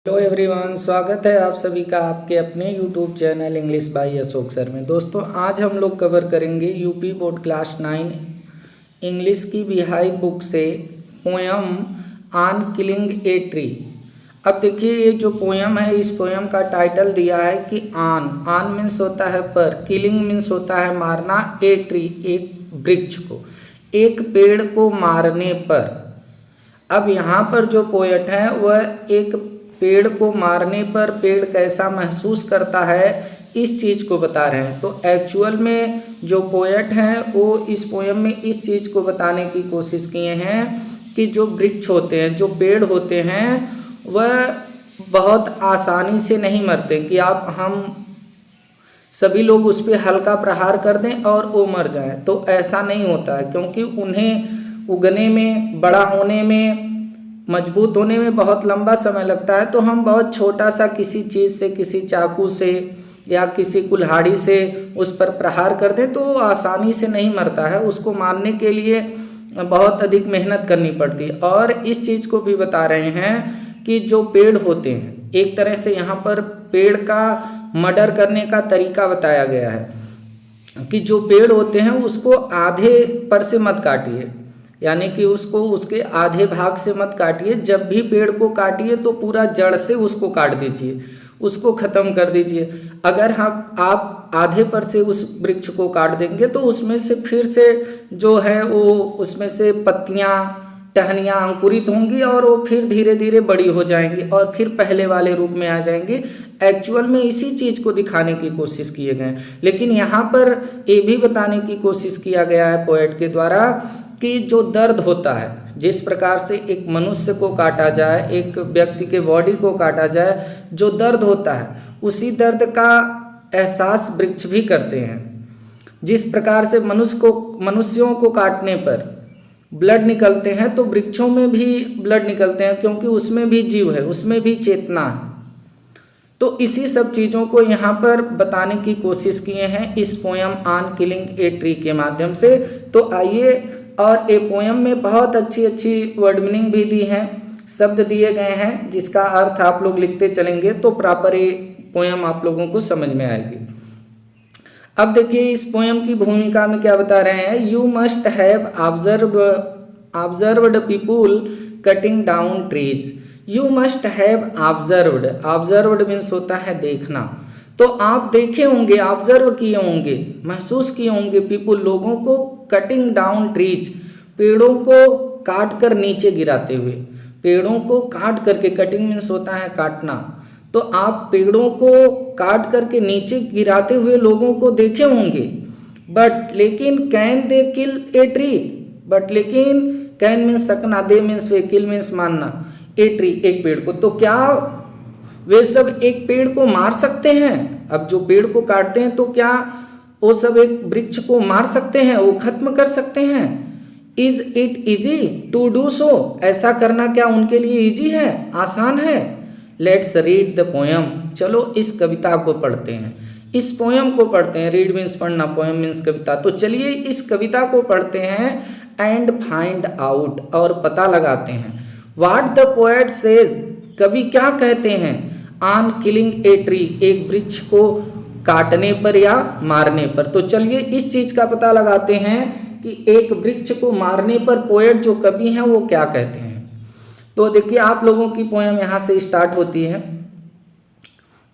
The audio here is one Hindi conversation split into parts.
हेलो एवरीवन, स्वागत है आप सभी का आपके अपने YouTube channel English by Ashok sir में। दोस्तों, आज हम लोग कवर करेंगे यूपी बोर्ड क्लास 9 इंग्लिश की बिहाई बुक से poem on killing a tree. अब देखिए, ये जो पोयम है, इस पोयम का टाइटल दिया है कि ऑन मीन्स होता है पर, किलिंग मीन्स होता है मारना, ए ट्री एक वृक्ष को, एक पेड़ को मारने पर। अब यहाँ पर जो पोएट है वह एक पेड़ को मारने पर पेड़ कैसा महसूस करता है, इस चीज़ को बता रहे हैं। तो एक्चुअल में जो पोएट हैं वो इस पोएम में इस चीज़ को बताने की कोशिश किए हैं कि जो वृक्ष होते हैं, जो पेड़ होते हैं, वह बहुत आसानी से नहीं मरते कि हम सभी लोग उस पर हल्का प्रहार कर दें और वो मर जाए। तो ऐसा नहीं होता है, क्योंकि उन्हें उगने में, बड़ा होने में, मजबूत होने में बहुत लंबा समय लगता है। तो हम बहुत छोटा सा किसी चीज़ से, किसी चाकू से या किसी कुल्हाड़ी से उस पर प्रहार कर दें तो वो आसानी से नहीं मरता है। उसको मारने के लिए बहुत अधिक मेहनत करनी पड़ती है। और इस चीज़ को भी बता रहे हैं कि जो पेड़ होते हैं, एक तरह से यहाँ पर पेड़ का मर्डर करने का तरीका बताया गया है कि जो पेड़ होते हैं उसको आधे पर से मत काटिए, यानी कि उसको उसके आधे भाग से मत काटिए। जब भी पेड़ को काटिए तो पूरा जड़ से उसको काट दीजिए, उसको ख़त्म कर दीजिए। अगर आप आधे पर से उस वृक्ष को काट देंगे तो उसमें से फिर से जो है वो, उसमें से पत्तियाँ, टहनियाँ अंकुरित होंगी और वो फिर धीरे धीरे बड़ी हो जाएंगी और फिर पहले वाले रूप में आ जाएंगी। एक्चुअल में इसी चीज़ को दिखाने की कोशिश किए गए, लेकिन यहाँ पर ये भी बताने की कोशिश किया गया है पोएट के द्वारा कि जो दर्द होता है, जिस प्रकार से एक मनुष्य को काटा जाए, एक व्यक्ति के बॉडी को काटा जाए, जो दर्द होता है उसी दर्द का एहसास वृक्ष भी करते हैं। जिस प्रकार से मनुष्यों को काटने पर ब्लड निकलते हैं, तो वृक्षों में भी ब्लड निकलते हैं, क्योंकि उसमें भी जीव है, उसमें भी चेतना है। तो इसी सब चीज़ों को यहाँ पर बताने की कोशिश किए हैं इस poem on killing a tree के माध्यम से। तो आइए, और ए पोयम में बहुत अच्छी अच्छी वर्ड मीनिंग भी दी हैं, शब्द दिए गए हैं, जिसका अर्थ आप लोग लिखते चलेंगे तो प्रॉपर ये पोयम आप लोगों को समझ में आएगी। अब देखिए, इस पोयम की भूमिका में क्या बता रहे हैं। You must have observed people cutting down trees. You must have observed means होता है देखना। तो आप देखे होंगे, ऑब्जर्व किए होंगे, महसूस किए होंगे पीपुल लोगों को, कटिंग डाउन ट्रीज पेड़ों को काट कर नीचे गिराते हुए। पेड़ों को काट करके, कटिंग मीन्स होता है काटना, तो आप पेड़ों को काट करके नीचे गिराते हुए लोगों को देखे होंगे। बट लेकिन can they kill a tree, but लेकिन कैन मीन्स सकना, दे मीन्स वे, किल मीन्स मारना, ए ट्री एक पेड़ को। तो क्या वे सब एक पेड़ को मार सकते हैं? अब जो पेड़ को काटते हैं तो क्या वो सब एक वृक्ष को मार सकते हैं, वो खत्म कर सकते हैं? Is it easy to do so, ऐसा करना क्या उनके लिए इजी है, आसान है? लेट्स रीड द पोयम, चलो इस कविता को पढ़ते हैं, इस पोयम को पढ़ते हैं। रीड मीन्स पढ़ना, पोयम मीन्स कविता। तो चलिए इस कविता को पढ़ते हैं एंड फाइंड आउट, और पता लगाते हैं व्हाट द पोएट सेज, कवि क्या कहते हैं, ऑन किलिंग ए ट्री एक वृक्ष को काटने पर या मारने पर। तो चलिए इस चीज का पता लगाते हैं कि एक वृक्ष को मारने पर पोएट जो कवि हैं वो क्या कहते हैं। तो देखिए, आप लोगों की पोयम यहाँ से स्टार्ट होती है।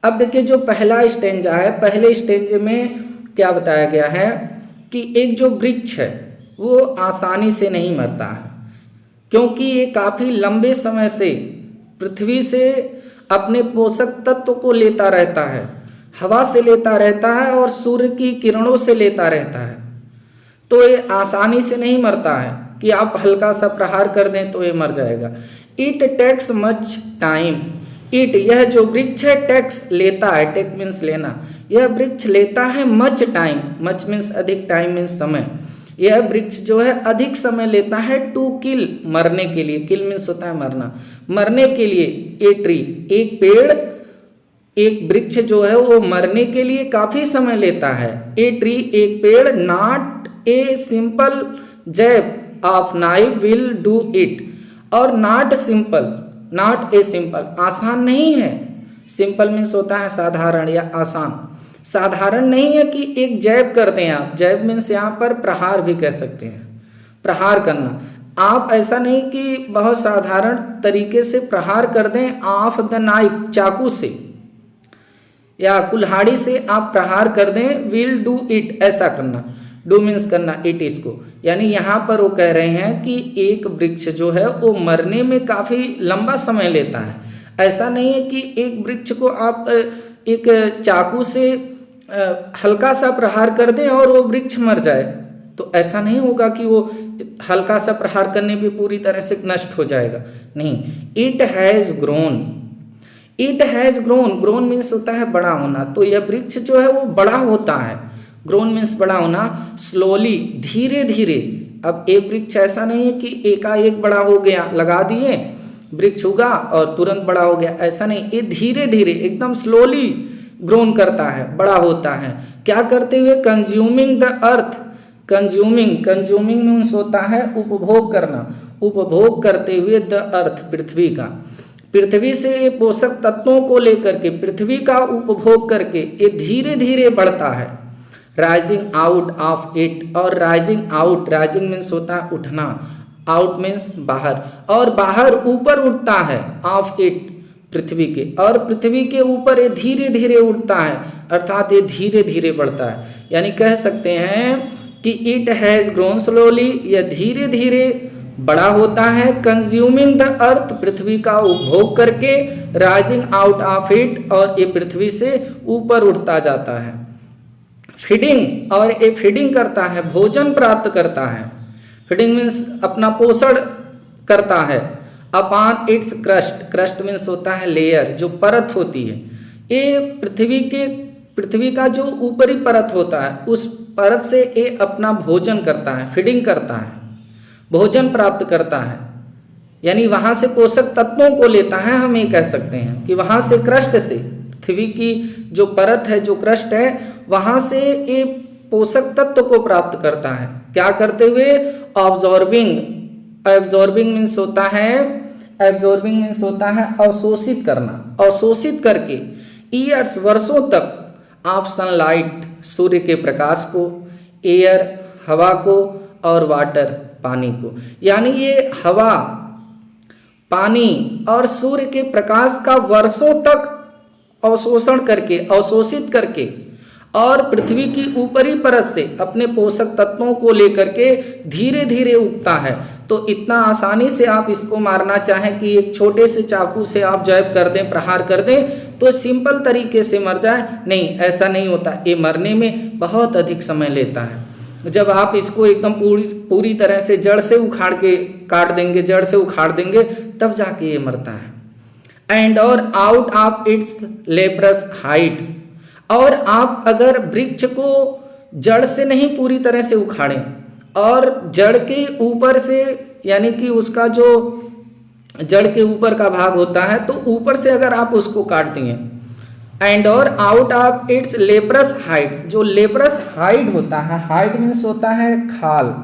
अब देखिए, जो पहला स्टेंजा है, पहले स्टेंजे में क्या बताया गया है कि एक जो वृक्ष है वो आसानी से नहीं मरता है, क्योंकि ये काफी लंबे समय से पृथ्वी से अपने पोषक तत्व को लेता रहता है, हवा से लेता रहता है और सूर्य की किरणों से लेता रहता है। तो ये आसानी से नहीं मरता है कि आप हल्का सा प्रहार कर दें तो ये मर जाएगा। It takes much time, it यह जो वृक्ष है, टेक्स लेता है, टेक मीन्स लेना, यह वृक्ष लेता है मच टाइम, मच मीन्स अधिक, टाइम मीन्स समय। यह वृक्ष जो है अधिक समय लेता है टू किल मरने के लिए, किल मीन्स होता है मरना, मरने के लिए। ए ट्री एक पेड़, एक वृक्ष जो है वो मरने के लिए काफी समय लेता है। ए ट्री एक पेड़, not a simple jab of knife will do it, और not simple not a simple, आसान नहीं है। सिंपल मीन्स होता है साधारण या आसान, साधारण नहीं है कि एक जैब कर दें आप। जैब मीन्स यहाँ पर प्रहार भी कह सकते हैं, प्रहार करना। आप ऐसा नहीं कि बहुत साधारण तरीके से प्रहार कर दें ऑफ द नाइफ, चाकू से या कुल्हाड़ी से आप प्रहार कर दें, विल डू इट, ऐसा करना। डू मीन्स करना, इट इसको, यानी यहाँ पर वो कह रहे हैं कि एक वृक्ष जो है वो मरने में काफ़ी लंबा समय लेता है। ऐसा नहीं है कि एक वृक्ष को आप एक चाकू से हल्का सा प्रहार कर दें और वो वृक्ष मर जाए, तो ऐसा नहीं होगा कि वो हल्का सा प्रहार करने पे पूरी तरह से नष्ट हो जाएगा, नहीं। It has grown, it has grown, grown means होता है बड़ा होना, तो यह वृक्ष जो है वो बड़ा होता है। ग्रोन मीन्स बड़ा होना, स्लोली, धीरे धीरे। अब एक वृक्ष ऐसा नहीं है कि एकाएक बड़ा हो गया, लगा दिए वृक्ष उगा और तुरंत बड़ा हो गया, ऐसा नहीं। ये धीरे धीरे एकदम स्लोली ग्रोन करता है, बड़ा होता है। क्या करते हुए? Consuming the earth, consuming, consuming means होता है उपभोग करना, उपभोग करते हुए द अर्थ, पृथ्वी का, पृथ्वी से पोषक तत्वों को लेकर के, पृथ्वी का उपभोग करके ये धीरे धीरे बढ़ता है। राइजिंग आउट ऑफ इट, और राइजिंग आउट, राइजिंग मीन्स होता है उठना, आउट मीन्स बाहर, और बाहर ऊपर उठता है ऑफ इट, पृथ्वी के, और पृथ्वी के ऊपर ये धीरे धीरे उठता है, अर्थात ये धीरे धीरे बढ़ता है। यानी कह सकते हैं कि इट हैज़ ग्रोन स्लोली, यह धीरे धीरे बड़ा होता है। कंज्यूमिंग द अर्थ, पृथ्वी का उपभोग करके। राइजिंग आउट ऑफ इट, और ये पृथ्वी से ऊपर उठता जाता है। फीडिंग, और ये फीडिंग करता है, भोजन प्राप्त करता है। फीडिंग मीन्स अपना पोषण करता है। Upon its crust, crust means होता है लेयर, जो परत होती है। ये पृथ्वी का जो ऊपरी परत होता है, उस परत से ये अपना भोजन करता है, फीडिंग करता है, भोजन प्राप्त करता है। यानी वहाँ से पोषक तत्वों को लेता है, हम ये कह सकते हैं कि वहाँ से क्रस्ट से, पृथ्वी की जो परत है, जो क्रस्ट है, वहाँ से ये पोषक तत्व को प्राप्त करता है। क्या करते हुए? ऑब्जॉर्बिंग, एब्जॉर्बिंग मीन्स होता है, एब्जॉर्बिंग मीन्स होता है अवशोषित करना, अवशोषित करके ईयर्स, वर्षों तक आप सनलाइट, सूर्य के प्रकाश को, एयर, हवा को, और वाटर, पानी को। यानी ये हवा, पानी और सूर्य के प्रकाश का वर्षों तक अवशोषण करके, अवशोषित करके, और पृथ्वी की ऊपरी परत से अपने पोषक तत्वों को लेकर के धीरे धीरे उगता है। तो इतना आसानी से आप इसको मारना चाहें कि एक छोटे से चाकू से आप जैब कर दें, प्रहार कर दें, तो सिंपल तरीके से मर जाए, नहीं, ऐसा नहीं होता। ये मरने में बहुत अधिक समय लेता है। जब आप इसको एकदम पूरी तरह से जड़ से उखाड़ के काट देंगे, जड़ से उखाड़ देंगे, तब जाके ये मरता है। एंड और out of its leprous height, और आप अगर वृक्ष को जड़ से नहीं पूरी तरह से उखाड़ें, और जड़ के ऊपर से, यानी कि उसका जो जड़ के ऊपर का भाग होता है, तो ऊपर से अगर आप उसको काट दिए, एंड और out of its leprous height, जो लेप्रस हाइट होता है, हाइट मीन्स होता है खाल,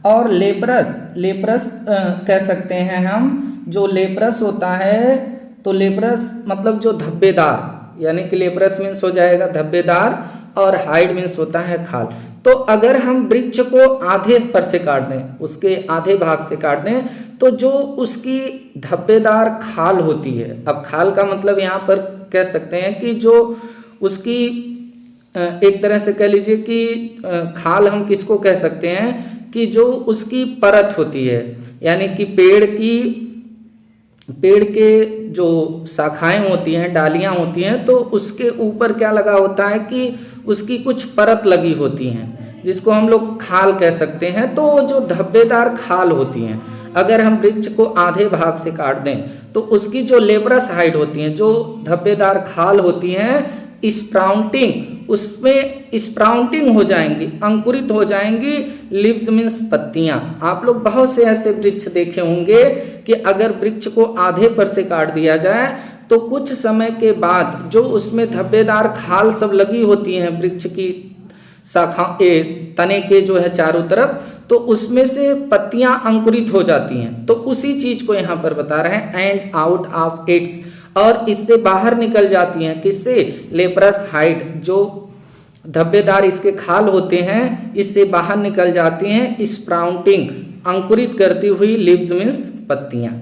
और लेप्रस, लेप्रस कह सकते हैं हम, जो लेप्रस होता है, तो लेप्रस मतलब जो धब्बेदार, यानी कि लेप्रस मीन्स हो जाएगा धब्बेदार, और हाइड मीन्स होता है खाल। तो अगर हम वृक्ष को आधे पर से काट दें, उसके आधे भाग से काट दें, तो जो उसकी धब्बेदार खाल होती है, अब खाल का मतलब यहाँ पर कह सकते हैं कि जो उसकी एक तरह से कह लीजिए कि खाल हम किसको कह सकते हैं कि जो उसकी परत होती है, यानी कि पेड़ के जो शाखाएं होती हैं, डालियां होती हैं, तो उसके ऊपर क्या लगा होता है कि उसकी कुछ परत लगी होती हैं, जिसको हम लोग खाल कह सकते हैं। तो जो धब्बेदार खाल होती हैं, अगर हम वृक्ष को आधे भाग से काट दें, तो उसकी जो लेप्रस हाइड होती हैं, जो धब्बेदार खाल होती हैं, स्प्राउटिंग, उसमें स्प्राउटिंग हो जाएंगी, अंकुरित हो जाएंगी। लिव्स मीन्स पत्तियां। आप लोग बहुत से ऐसे वृक्ष देखे होंगे कि अगर वृक्ष को आधे पर से काट दिया जाए, तो कुछ समय के बाद जो उसमें धब्बेदार खाल सब लगी होती हैं वृक्ष की शाखा तने के जो है चारों तरफ, तो उसमें से पत्तियां अंकुरित हो जाती हैं। तो उसी चीज को यहाँ पर बता रहे हैं, एंड आउट ऑफ इट्स, और इससे बाहर निकल जाती हैं। किससे? लेप्रस हाइड, जो धब्बेदार इसके खाल होते हैं, इससे बाहर निकल जाती हैं स्प्राउटिंग, अंकुरित करती हुई लीव्स मीन्स पत्तियां।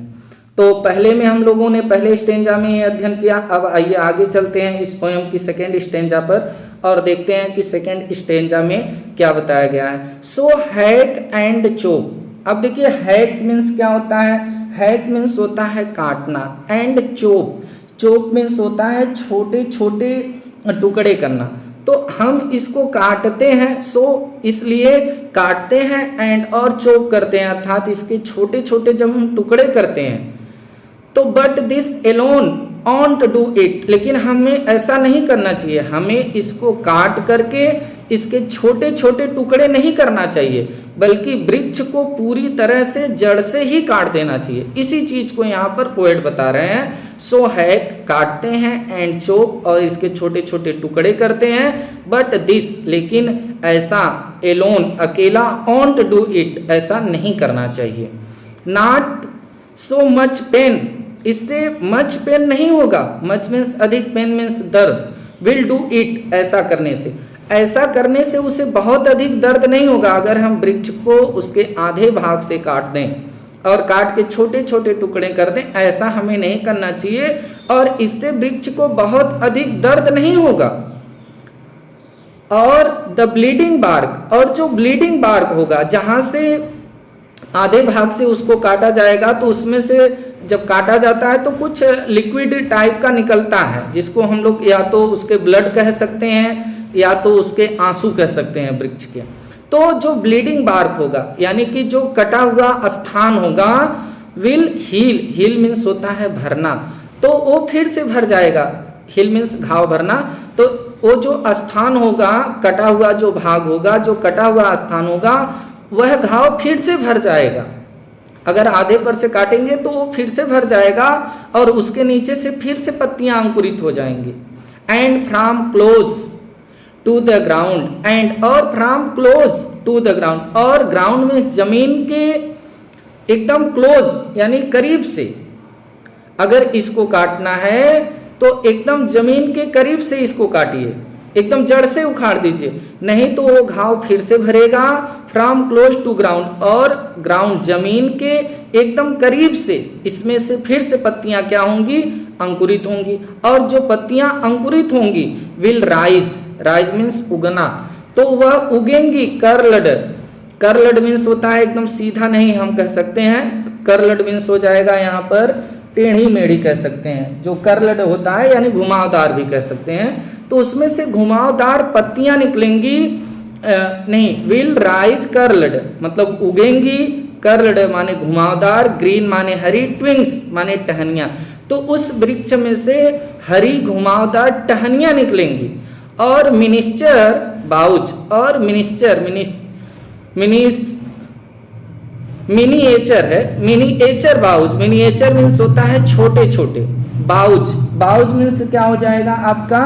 तो पहले में हम लोगों ने पहले स्टेंजा में ये अध्ययन किया। अब आइए आगे चलते हैं इस पोयम की सेकेंड स्टेंजा पर और देखते हैं कि सेकेंड स्टेंजा में क्या बताया गया है। सो हैक एंड चोप। अब देखिए हैक मीन्स क्या होता है? हैक मीन्स होता है काटना, एंड चोप, चोप मीन्स होता है छोटे छोटे टुकड़े करना। तो हम इसको काटते हैं, सो इसलिए काटते हैं, एंड और चोप करते हैं, अर्थात इसके छोटे छोटे जब हम टुकड़े करते हैं तो but this alone won't do it, लेकिन हमें ऐसा नहीं करना चाहिए। हमें इसको काट करके इसके छोटे छोटे टुकड़े नहीं करना चाहिए, बल्कि वृक्ष को पूरी तरह से जड़ से ही काट देना चाहिए। इसी चीज को यहाँ पर पोएट बता रहे हैं। सो हैक काटते हैं, एंड चोप और इसके छोटे छोटे टुकड़े करते हैं, बट दिस लेकिन ऐसा, एलोन अकेला, ऑन्ट डू इट ऐसा नहीं करना चाहिए। नॉट सो मच पेन, इससे मच पेन नहीं होगा, मच मीन्स अधिक, पेन मीन्स दर्द, विल डू इट ऐसा करने से, ऐसा करने से उसे बहुत अधिक दर्द नहीं होगा। अगर हम वृक्ष को उसके आधे भाग से काट दें और काट के छोटे छोटे टुकड़े कर दें, ऐसा हमें नहीं करना चाहिए, और इससे वृक्ष को बहुत अधिक दर्द नहीं होगा। और द ब्लीडिंग बार्क, और जो ब्लीडिंग बार्क होगा, जहां से आधे भाग से उसको काटा जाएगा तो उसमें से जब काटा जाता है तो कुछ लिक्विड टाइप का निकलता है, जिसको हम लोग या तो उसके ब्लड कह सकते हैं या तो उसके आंसू कह सकते हैं वृक्ष के। तो जो ब्लीडिंग बार्क होगा, यानी कि जो कटा हुआ स्थान होगा, विल हील, हील मीन्स होता है भरना, तो वो फिर से भर जाएगा। हील मीन्स घाव भरना, तो वो जो स्थान होगा, कटा हुआ जो भाग होगा, जो कटा हुआ स्थान होगा, वह घाव फिर से भर जाएगा। अगर आधे पर से काटेंगे तो वो फिर से भर जाएगा और उसके नीचे से फिर से पत्तियां अंकुरित हो जाएंगी। And from close to the ground, and और from close to the ground, और ग्राउंड में जमीन के एकदम क्लोज यानी करीब से अगर इसको काटना है तो एकदम जमीन के करीब से इसको काटिए, एकदम जड़ से उखाड़ दीजिए, नहीं तो वो घाव फिर से भरेगा। फ्रॉम क्लोज टू ग्राउंड, और ग्राउंड जमीन के एकदम करीब से इसमें से फिर से पत्तियां क्या होंगी? अंकुरित होंगी, और जो पत्तियां अंकुरित होंगी विल राइज, राइज मीन्स उगना, तो वह उगेंगी कर्लड, कर्लड मीन्स होता है एकदम सीधा नहीं, हम कह सकते हैं कर्लड मीन्स हो जाएगा यहाँ पर टेढ़ी मेढ़ी कह सकते हैं। जो कर्लड होता है यानी घुमावदार भी कह सकते हैं, तो उसमें से घुमावदार पत्तियां निकलेंगी, नहीं, विल राइज कर्लड मतलब उगेंगी, कर्लड माने घुमावदार, ग्रीन माने हरी, ट्विंग्स माने टहनियां, तो उस वृक्ष में से हरी घुमावदार टहनियां निकलेंगी। और मिनिस्चर बाउज, और मिनिस्चर मिनिएचर है, मिनिएचर बाउज, मिनिएचर मीन्स होता है छोटे छोटे, बाउज, बाउज मीन्स क्या हो जाएगा आपका?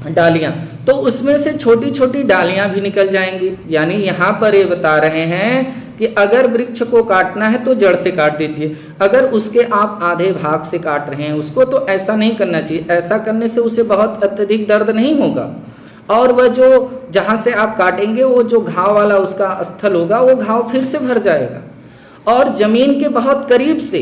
डालियां, तो उसमें से छोटी छोटी डालियां भी निकल जाएंगी। यानी यहाँ पर ये बता रहे हैं कि अगर वृक्ष को काटना है तो जड़ से काट दीजिए, अगर उसके आप आधे भाग से काट रहे हैं उसको तो ऐसा नहीं करना चाहिए, ऐसा करने से उसे बहुत अत्यधिक दर्द नहीं होगा, और वह जो जहां से आप काटेंगे वो जो घाव वाला उसका स्थल होगा वो घाव फिर से भर जाएगा, और जमीन के बहुत करीब से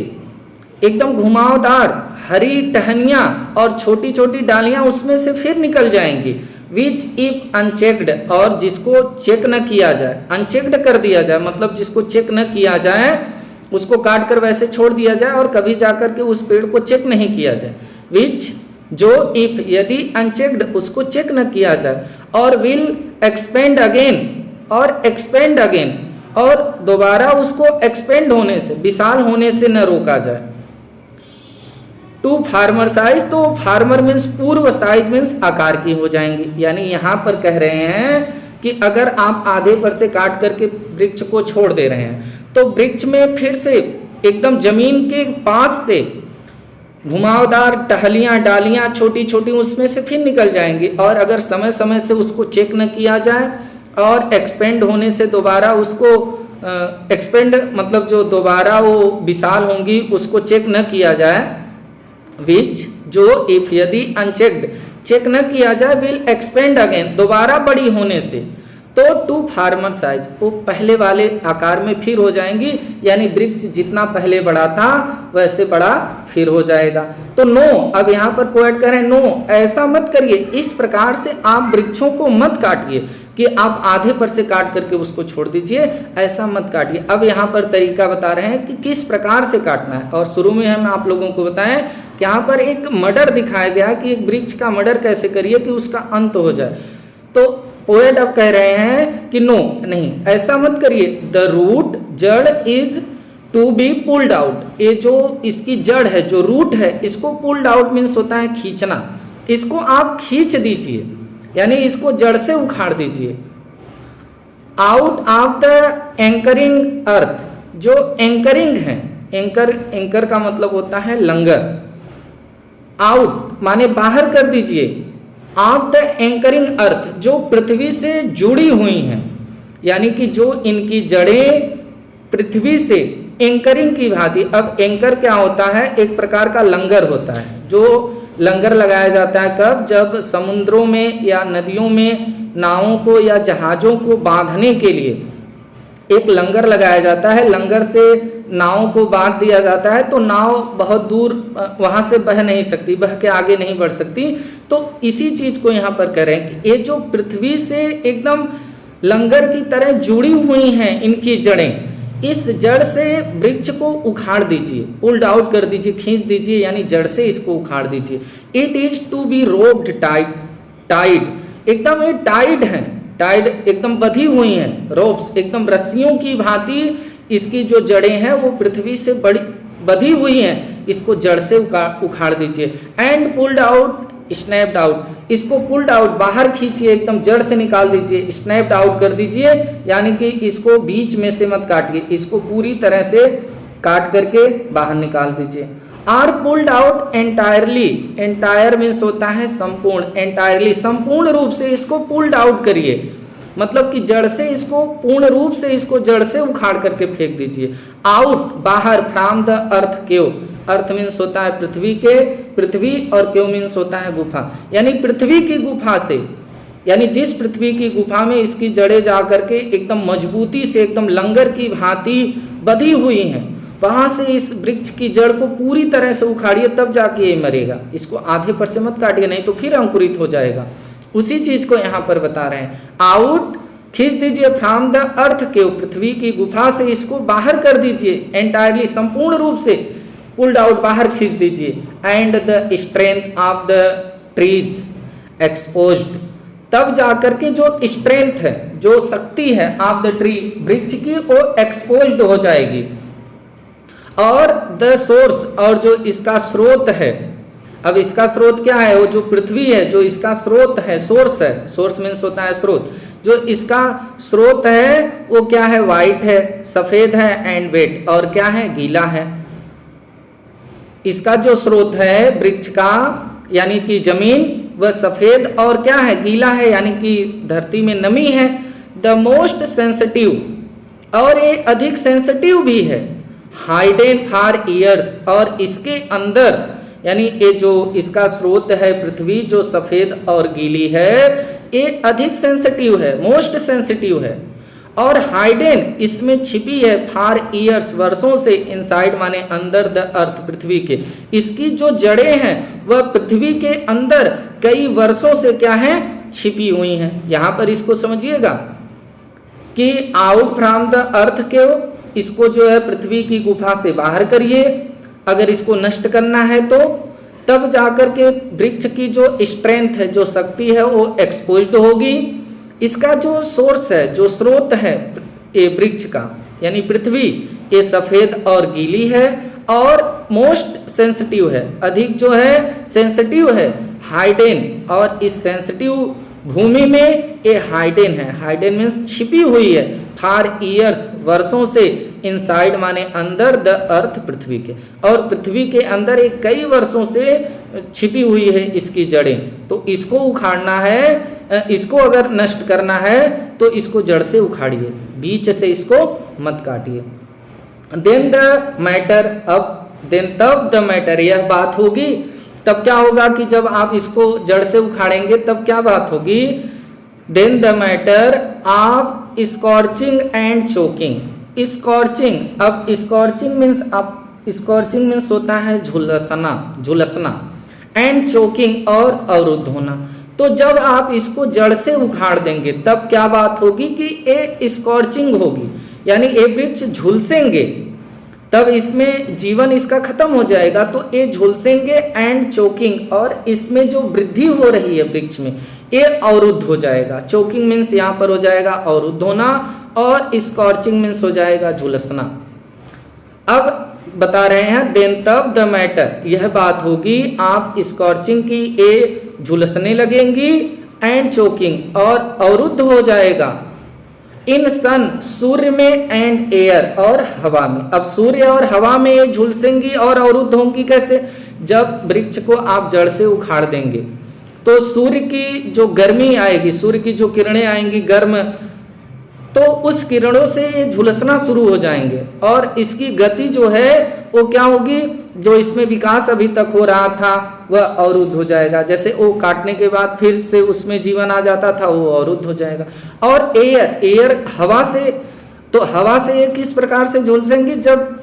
एकदम घुमावदार हरी टहनियां और छोटी छोटी डालियां उसमें से फिर निकल जाएंगी। विच इफ अनचेक्ड, और जिसको चेक न किया जाए, अनचेक्ड कर दिया जाए मतलब जिसको चेक न किया जाए, उसको काट कर वैसे छोड़ दिया जाए और कभी जाकर के उस पेड़ को चेक नहीं किया जाए। विच जो इफ यदि अनचेक्ड उसको चेक न किया जाए, और विल एक्सपेंड अगेन, और एक्सपेंड अगेन, और दोबारा उसको एक्सपेंड होने से, विशाल होने से न रोका जाए। टू फार्मर साइज, तो फार्मर मीन्स पूर्व, साइज मीन्स आकार की हो जाएंगी। यानी यहाँ पर कह रहे हैं कि अगर आप आधे पर से काट करके वृक्ष को छोड़ दे रहे हैं तो वृक्ष में फिर से एकदम जमीन के पास से घुमावदार टहलियां डालियां छोटी छोटी उसमें से फिर निकल जाएंगी, और अगर समय समय से उसको चेक न किया जाए और एक्सपेंड होने से दोबारा उसको एक्सपेंड मतलब जो दोबारा वो विशाल होंगी उसको चेक न किया जाए, विच जो इफ यदि अनचेक्ड चेक न किया जाए विल एक्सपेंड अगेन दोबारा बड़ी होने से, तो टू फार्मर साइज वो पहले वाले आकार में फिर हो जाएंगी, यानी वृक्ष जितना पहले बड़ा था वैसे बड़ा फिर हो जाएगा। तो नो, अब यहाँ पर पोएट कह रहे हैं नो ऐसा मत करिए, इस प्रकार से आप वृक्षों को मत काटिए कि आप आधे पर से काट करके उसको छोड़ दीजिए, ऐसा मत काटिए। अब यहाँ पर तरीका बता रहे हैं कि किस प्रकार से काटना है, और शुरू में हम आप लोगों को बताएं कि यहाँ पर एक मर्डर दिखाया गया कि एक वृक्ष का मर्डर कैसे करिए कि उसका अंत हो जाए। तो पोएट अब कह रहे हैं कि नो नहीं ऐसा मत करिए, द रूट जड़ is to be pulled out, ये जो इसकी जड़ है जो रूट है इसको पुल्ड आउट मीन्स होता है खींचना, इसको आप खींच दीजिए यानी इसको जड़ से उखाड़ दीजिए। आउट ऑफ द एंकरिंग अर्थ, जो एंकरिंग है, एंकर का मतलब होता है लंगर, आउट माने बाहर कर दीजिए, ऑफ द एंकरिंग अर्थ जो पृथ्वी से जुड़ी हुई हैं, यानी कि जो इनकी जड़ें पृथ्वी से एंकरिंग की भांति। अब एंकर क्या होता है, एक प्रकार का लंगर होता है, जो लंगर लगाया जाता है कब, जब समुद्रों में या नदियों में नावों को या जहाजों को बांधने के लिए एक लंगर लगाया जाता है, लंगर से नाव को बांध दिया जाता है तो नाव बहुत दूर वहां से बह नहीं सकती, बह के आगे नहीं बढ़ सकती। तो इसी चीज को यहाँ पर कह रहे हैं कि ये जो पृथ्वी से एकदम लंगर की तरह जुड़ी हुई हैं इनकी जड़ें, इस जड़ से वृक्ष को उखाड़ दीजिए, पुल्ड आउट कर दीजिए, खींच दीजिए, यानी जड़ से इसको उखाड़ दीजिए। It is to be roped tied, एकदम ये टाइड है, टाइड एकदम बधी हुई हैं, रोप्स एकदम रस्सियों की भांति इसकी जो जड़ें हैं वो पृथ्वी से बड़ी बधी हुई हैं, इसको जड़ से उखाड़ दीजिए। And pulled out snapped out, इसको पुल्ड आउट बाहर खींचिए, एकदम जड़ से निकाल दीजिए, स्नैप्ड आउट कर दीजिए, यानी कि इसको बीच में से मत काटिए, इसको पूरी तरह से काट करके बाहर निकाल दीजिए। Or pulled out entirely, entire means होता है संपूर्ण, एंटायरली संपूर्ण रूप से इसको पुल्ड आउट करिए, मतलब कि जड़ से इसको पूर्ण रूप से इसको जड़ से उखाड़ करके फेंक दीजिए। आउट बाहर, फ्रॉम द अर्थ क्यों, अर्थ मीन्स होता है पृथ्वी के, पृथ्वी और क्यों मीन्स होता है गुफा, यानी पृथ्वी की गुफा से, यानी जिस पृथ्वी की गुफा में इसकी जड़ें जा करके एकदम मजबूती से एकदम लंगर की भांति बधी हुई हैं, वहां से इस वृक्ष की जड़ को पूरी तरह से उखाड़िए, तब जाके ये मरेगा, इसको आधे पर से मत काटिए नहीं तो फिर अंकुरित हो जाएगा। उसी चीज को यहाँ पर बता रहे हैं, आउट खींच दीजिए, फ्रॉम द अर्थ के, पृथ्वी की गुफा से इसको बाहर कर दीजिए, एंटायरली संपूर्ण रूप से पुल्ड आउट बाहर खींच दीजिए। And the strength of the trees exposed, तब जाकर के जो स्ट्रेंथ है, जो शक्ति है ऑफ द ट्री वृक्ष की, वो एक्सपोज्ड हो जाएगी। और द सोर्स, और जो इसका स्रोत है, अब इसका स्रोत क्या है, वो जो पृथ्वी है जो इसका स्रोत है, सोर्स है, सोर्स मीन्स होता है स्रोत, जो इसका स्रोत है वो क्या है, वाइट है, सफेद है, एंड वेट, और क्या है, गीला है। इसका जो स्रोत है वृक्ष का यानी कि जमीन, वह सफेद और क्या है, गीला है, यानी कि धरती में नमी है। द मोस्ट सेंसिटिव, और ये अधिक सेंसिटिव भी है, हाइडन फॉर ईयर्स, और इसके अंदर यानी ये जो इसका स्रोत है पृथ्वी जो सफेद और गीली है, ये अधिक सेंसिटिव है, मोस्ट सेंसिटिव है, और हाइडन इसमें छिपी है, फॉर ईयर्स वर्षों से, इनसाइड माने अंदर, द अर्थ पृथ्वी के, इसकी जो जड़ें हैं वह पृथ्वी के अंदर कई वर्षों से क्या है, छिपी हुई हैं। यहां पर इसको समझिएगा कि आउट फ्रॉम द अर्थ के, इसको जो है पृथ्वी की गुफा से बाहर करिए, अगर इसको नष्ट करना है तो तब जाकर के वृक्ष की जो स्ट्रेंथ है, जो शक्ति है, वो एक्सपोज्ड होगी। इसका जो सोर्स है, जो स्रोत है ये वृक्ष का यानी पृथ्वी, ये सफेद और गीली है, और मोस्ट सेंसिटिव है, अधिक जो है सेंसिटिव है, हाइडन, और इस सेंसिटिव भूमि में ए हाइडन है, हाइडन मीन्स छिपी हुई है, फॉर ईयर्स वर्षों से, इनसाइड माने अंदर, द अर्थ पृथ्वी के, और पृथ्वी के अंदर एक कई वर्षों से छिपी हुई है इसकी जड़ें। तो इसको उखाड़ना है, इसको अगर नष्ट करना है तो इसको जड़ से उखाड़िए, बीच से इसको मत काटिए। देन द मैटर, अब देन तब द मैटर, यह बात होगी, तब क्या होगा कि जब आप इसको जड़ से उखाड़ेंगे तब क्या बात होगी, then the matter of scorching and choking. Scorching, अब स्कॉर्चिंग मीन्स, अब स्कॉर्चिंग मीन्स होता है झुलसना, झुलसना, एंड चोकिंग और अवरुद्ध होना। तो जब आप इसको जड़ से उखाड़ देंगे तब क्या बात होगी कि ए स्कॉर्चिंग होगी, यानी ये वृक्ष झुलसेंगे, तब इसमें जीवन इसका खत्म हो जाएगा। तो ये झुलसेंगे एंड चोकिंग, और इसमें जो वृद्धि हो रही है वृक्ष में ये अवरुद्ध हो जाएगा। चोकिंग मीन्स यहाँ पर हो जाएगा अवरुद्ध होना, और स्कॉर्चिंग मीन्स हो जाएगा झुलसना। अब बता रहे हैं देन तब द मैटर, यह बात होगी आप स्कॉर्चिंग की, ये झुलसने लगेंगी, एंड चोकिंग और अवरुद्ध हो जाएगा, इन सन सूर्य में, एंड एयर और हवा में। अब सूर्य और हवा में ये झुलसेंगी और अवरुद्ध होंगी कैसे, जब वृक्ष को आप जड़ से उखाड़ देंगे तो सूर्य की जो गर्मी आएगी, सूर्य की जो किरणें आएंगी गर्म, तो उस किरणों से ये झुलसना शुरू हो जाएंगे, और इसकी गति जो है वो क्या होगी, जो इसमें विकास अभी तक हो रहा था वह अवरुद्ध हो जाएगा। जैसे वो काटने के बाद फिर से उसमें जीवन आ जाता था, वो अवरुद्ध हो जाएगा। और एयर, एयर हवा से, तो हवा से ये किस प्रकार से झुलसेंगी, जब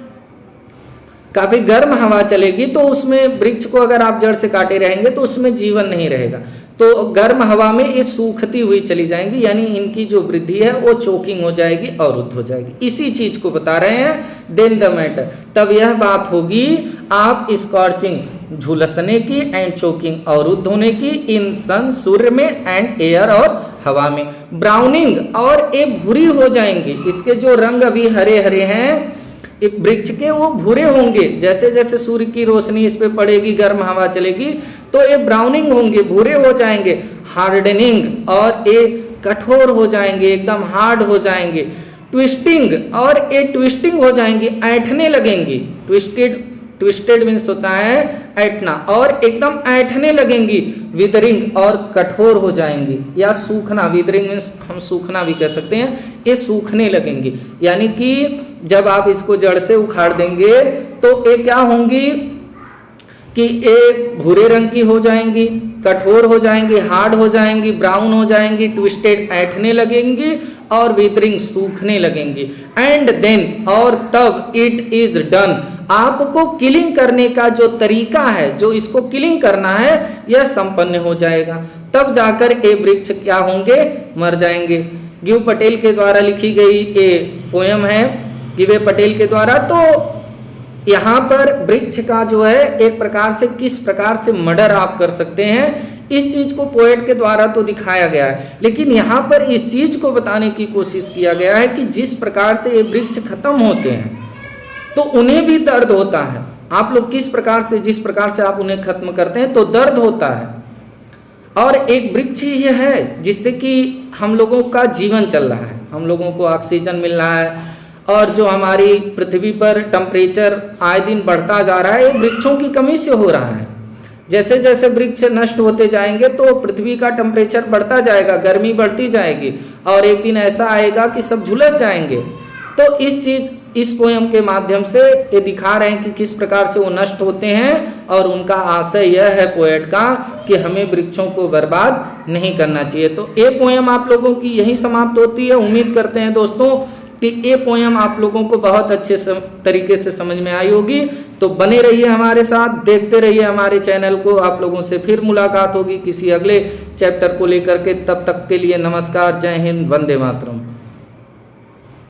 काफी गर्म हवा चलेगी तो उसमें वृक्ष को अगर आप जड़ से काटे रहेंगे तो उसमें जीवन नहीं रहेगा, तो गर्म हवा में ये सूखती हुई चली जाएंगी, यानी इनकी जो वृद्धि है वो चोकिंग हो जाएगी, अवरुद्ध हो जाएगी। इसी चीज को बता रहे हैं देन द मैटर, तब यह बात होगी आप स्कॉर्चिंग झुलसने की, एंड चोकिंग अवरुद्ध होने की, इन सन सूर्य में, एंड एयर और हवा में। ब्राउनिंग, और ये भूरी हो जाएंगी, इसके जो रंग अभी हरे हरे हैं वृक्ष के वो भूरे होंगे, जैसे जैसे सूर्य की रोशनी इस पे पड़ेगी, गर्म हवा चलेगी तो ये ब्राउनिंग होंगे, भूरे हो जाएंगे। हार्डनिंग, और ये कठोर हो जाएंगे, एकदम हार्ड हो जाएंगे। ट्विस्टिंग, और ये ट्विस्टिंग हो जाएंगी, ऐंठने लगेंगी। ट्विस्टेड, ट्विस्टेड मीन्स होता है ऐंठना, और एकदम ऐंठने लगेंगी। विदरिंग, और कठोर हो जाएंगी, या सूखना, विदरिंग मीन्स हम सूखना भी कह सकते हैं, ये सूखने लगेंगी, यानी कि जब आप इसको जड़ से उखाड़ देंगे तो ये क्या होंगी कि ये भूरे रंग की हो जाएंगी, कठोर हो जाएंगी, हार्ड हो जाएंगी, ब्राउन हो जाएंगी, ट्विस्टेड ऐंठने लगेंगी, और विदरिंग सूखने लगेंगी। एंड देन, और तब इट इज डन, आपको किलिंग करने का जो तरीका है, जो इसको किलिंग करना है, यह संपन्न हो जाएगा, तब जाकर ये वृक्ष क्या होंगे, मर जाएंगे। गिव पटेल के द्वारा लिखी गई ये पोयम है, गिवे पटेल के द्वारा। तो यहाँ पर वृक्ष का जो है एक प्रकार से किस प्रकार से मर्डर आप कर सकते हैं, इस चीज को पोएट के द्वारा तो दिखाया गया है, लेकिन यहाँ पर इस चीज को बताने की कोशिश किया गया है कि जिस प्रकार से ये वृक्ष खत्म होते हैं तो उन्हें भी दर्द होता है। आप लोग किस प्रकार से, जिस प्रकार से आप उन्हें खत्म करते हैं तो दर्द होता है, और एक वृक्ष ही है जिससे कि हम लोगों का जीवन चल रहा है, हम लोगों को ऑक्सीजन मिल रहा है, और जो हमारी पृथ्वी पर टेम्परेचर आए दिन बढ़ता जा रहा है, ये वृक्षों की कमी से हो रहा है। जैसे जैसे वृक्ष नष्ट होते जाएंगे तो पृथ्वी का टेम्परेचर बढ़ता जाएगा, गर्मी बढ़ती जाएगी, और एक दिन ऐसा आएगा कि सब झुलस जाएंगे। तो इस पोयम के माध्यम से ये दिखा रहे हैं कि किस प्रकार से वो नष्ट होते हैं, और उनका आशय यह है पोएट का कि हमें वृक्षों को बर्बाद नहीं करना चाहिए। तो ये पोयम आप लोगों की यही समाप्त होती है। उम्मीद करते हैं दोस्तों कि ये पोयम आप लोगों को बहुत अच्छे तरीके से समझ में आई होगी। तो बने रहिए हमारे साथ, देखते रहिए हमारे चैनल को। आप लोगों से फिर मुलाकात होगी किसी अगले चैप्टर को लेकर के। तब तक के लिए नमस्कार, जय हिंद, वंदे मातरम।